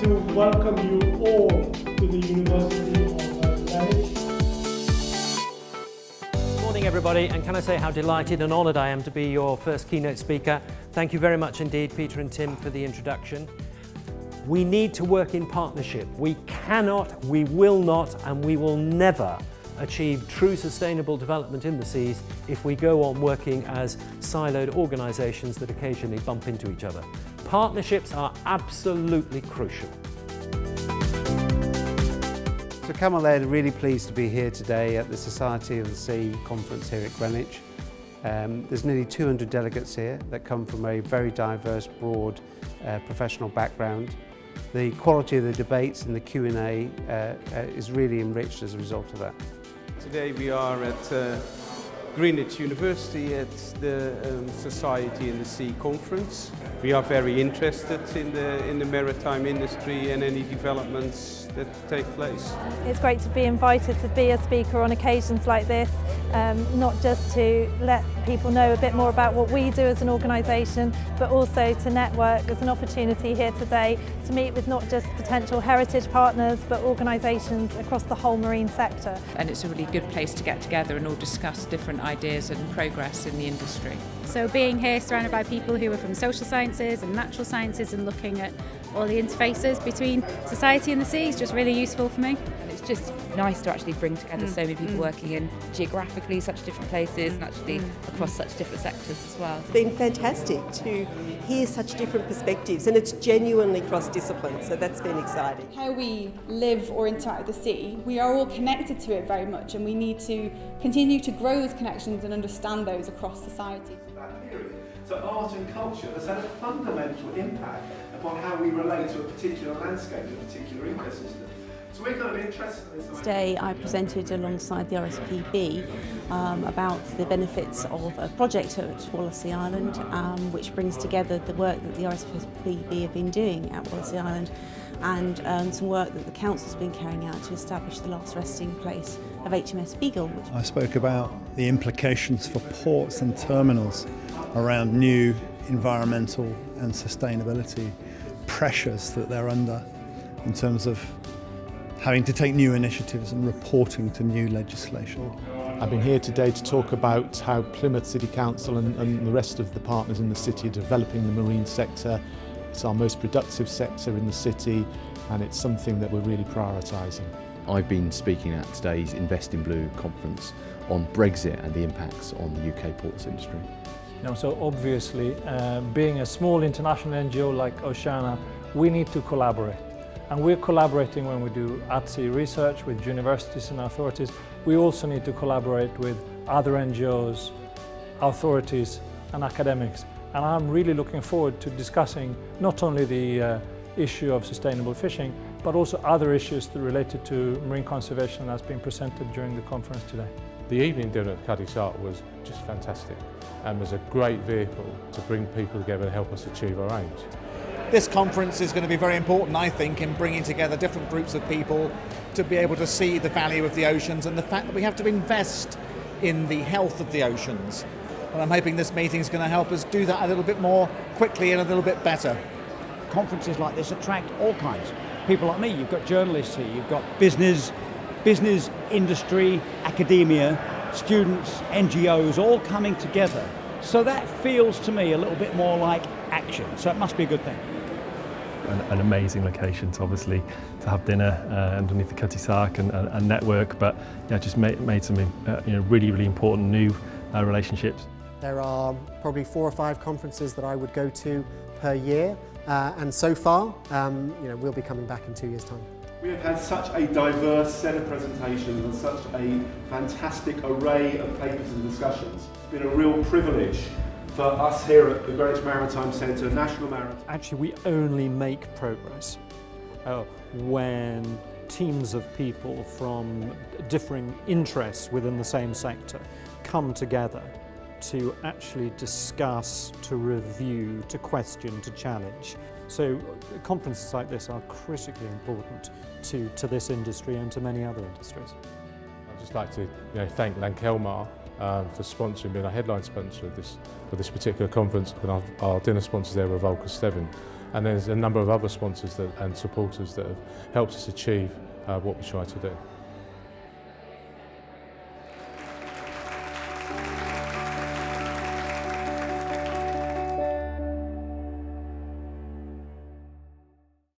to welcome you all to the University of Greenwich. Morning everybody, and can I say how delighted and honoured I am to be your first keynote speaker. Thank you very much indeed, Peter and Tim, for the introduction. We need to work in partnership. We cannot, we will not, and we will never achieve true sustainable development in the seas if we go on working as siloed organisations that occasionally bump into each other. Partnerships are absolutely crucial. So Camelid, really pleased to be here today at the Society of the Sea conference here at Greenwich. There's nearly 200 delegates here that come from a very diverse, broad professional background. The quality of the debates and the Q&A is really enriched as a result of that. Today we are at Greenwich University at the Society in the Sea conference. We are very interested in the maritime industry and any developments that take place. It's great to be invited to be a speaker on occasions like this, not just to let people know a bit more about what we do as an organisation, but also to network. There's an opportunity here today to meet with not just potential heritage partners, but organisations across the whole marine sector. And it's a really good place to get together and all discuss different ideas and progress in the industry. So being here surrounded by people who are from social sciences and natural sciences and looking at all the interfaces between society and the sea is just really useful for me. And it's just nice to actually bring together so many people working in geographically such different places and actually across such different sectors as well. It's been fantastic to hear such different perspectives, and it's genuinely cross-discipline, so that's been exciting. How we live or interact with the sea, we are all connected to it very much, and we need to continue to grow those connections and understand those across society. So art and culture has had a fundamental impact upon how we relate to a particular landscape, a particular ecosystem. So we're kind of interested in this. Today I presented alongside the RSPB about the benefits of a project at Wallasey Island which brings together the work that the RSPB have been doing at Wallasey Island and some work that the Council's been carrying out to establish the last resting place of HMS Beagle. I spoke about the implications for ports and terminals around new environmental and sustainability pressures that they're under in terms of having to take new initiatives and reporting to new legislation. I've been here today to talk about how Plymouth City Council and the rest of the partners in the city are developing the marine sector. It's our most productive sector in the city, and it's something that we're really prioritising. I've been speaking at today's Investinblue conference on Brexit and the impacts on the UK ports industry. So obviously, being a small international NGO like Oceana, we need to collaborate. And we're collaborating when we do at-sea research with universities and authorities. We also need to collaborate with other NGOs, authorities and academics. And I'm really looking forward to discussing not only the issue of sustainable fishing, but also other issues related to marine conservation that's been presented during the conference today. The evening dinner at Cuddy Shark was just fantastic and was a great vehicle to bring people together and help us achieve our aims. This conference is going to be very important, I think, in bringing together different groups of people to be able to see the value of the oceans and the fact that we have to invest in the health of the oceans. And I'm hoping this meeting is going to help us do that a little bit more quickly and a little bit better. Conferences like this attract all kinds. People like me, you've got journalists here, you've got business, industry, academia, students, NGOs, all coming together. So that feels to me a little bit more like action, so it must be a good thing. An amazing location to obviously to have dinner underneath the Cutty Sark and network, but just made some really important new relationships. There are probably 4 or 5 conferences that I would go to per year, and so far, we'll be coming back in 2 years' time. We have had such a diverse set of presentations and such a fantastic array of papers and discussions. It's been a real privilege for us here at the Greenwich Maritime Centre, National Maritime. Actually, we only make progress when teams of people from differing interests within the same sector come together to actually discuss, to review, to question, to challenge. So conferences like this are critically important to this industry and to many other industries. I'd just like to thank Lankelmar for sponsoring, being a headline sponsor of this particular conference, and our dinner sponsors there were Volker 7. And there's a number of other sponsors and supporters that have helped us achieve what we try to do.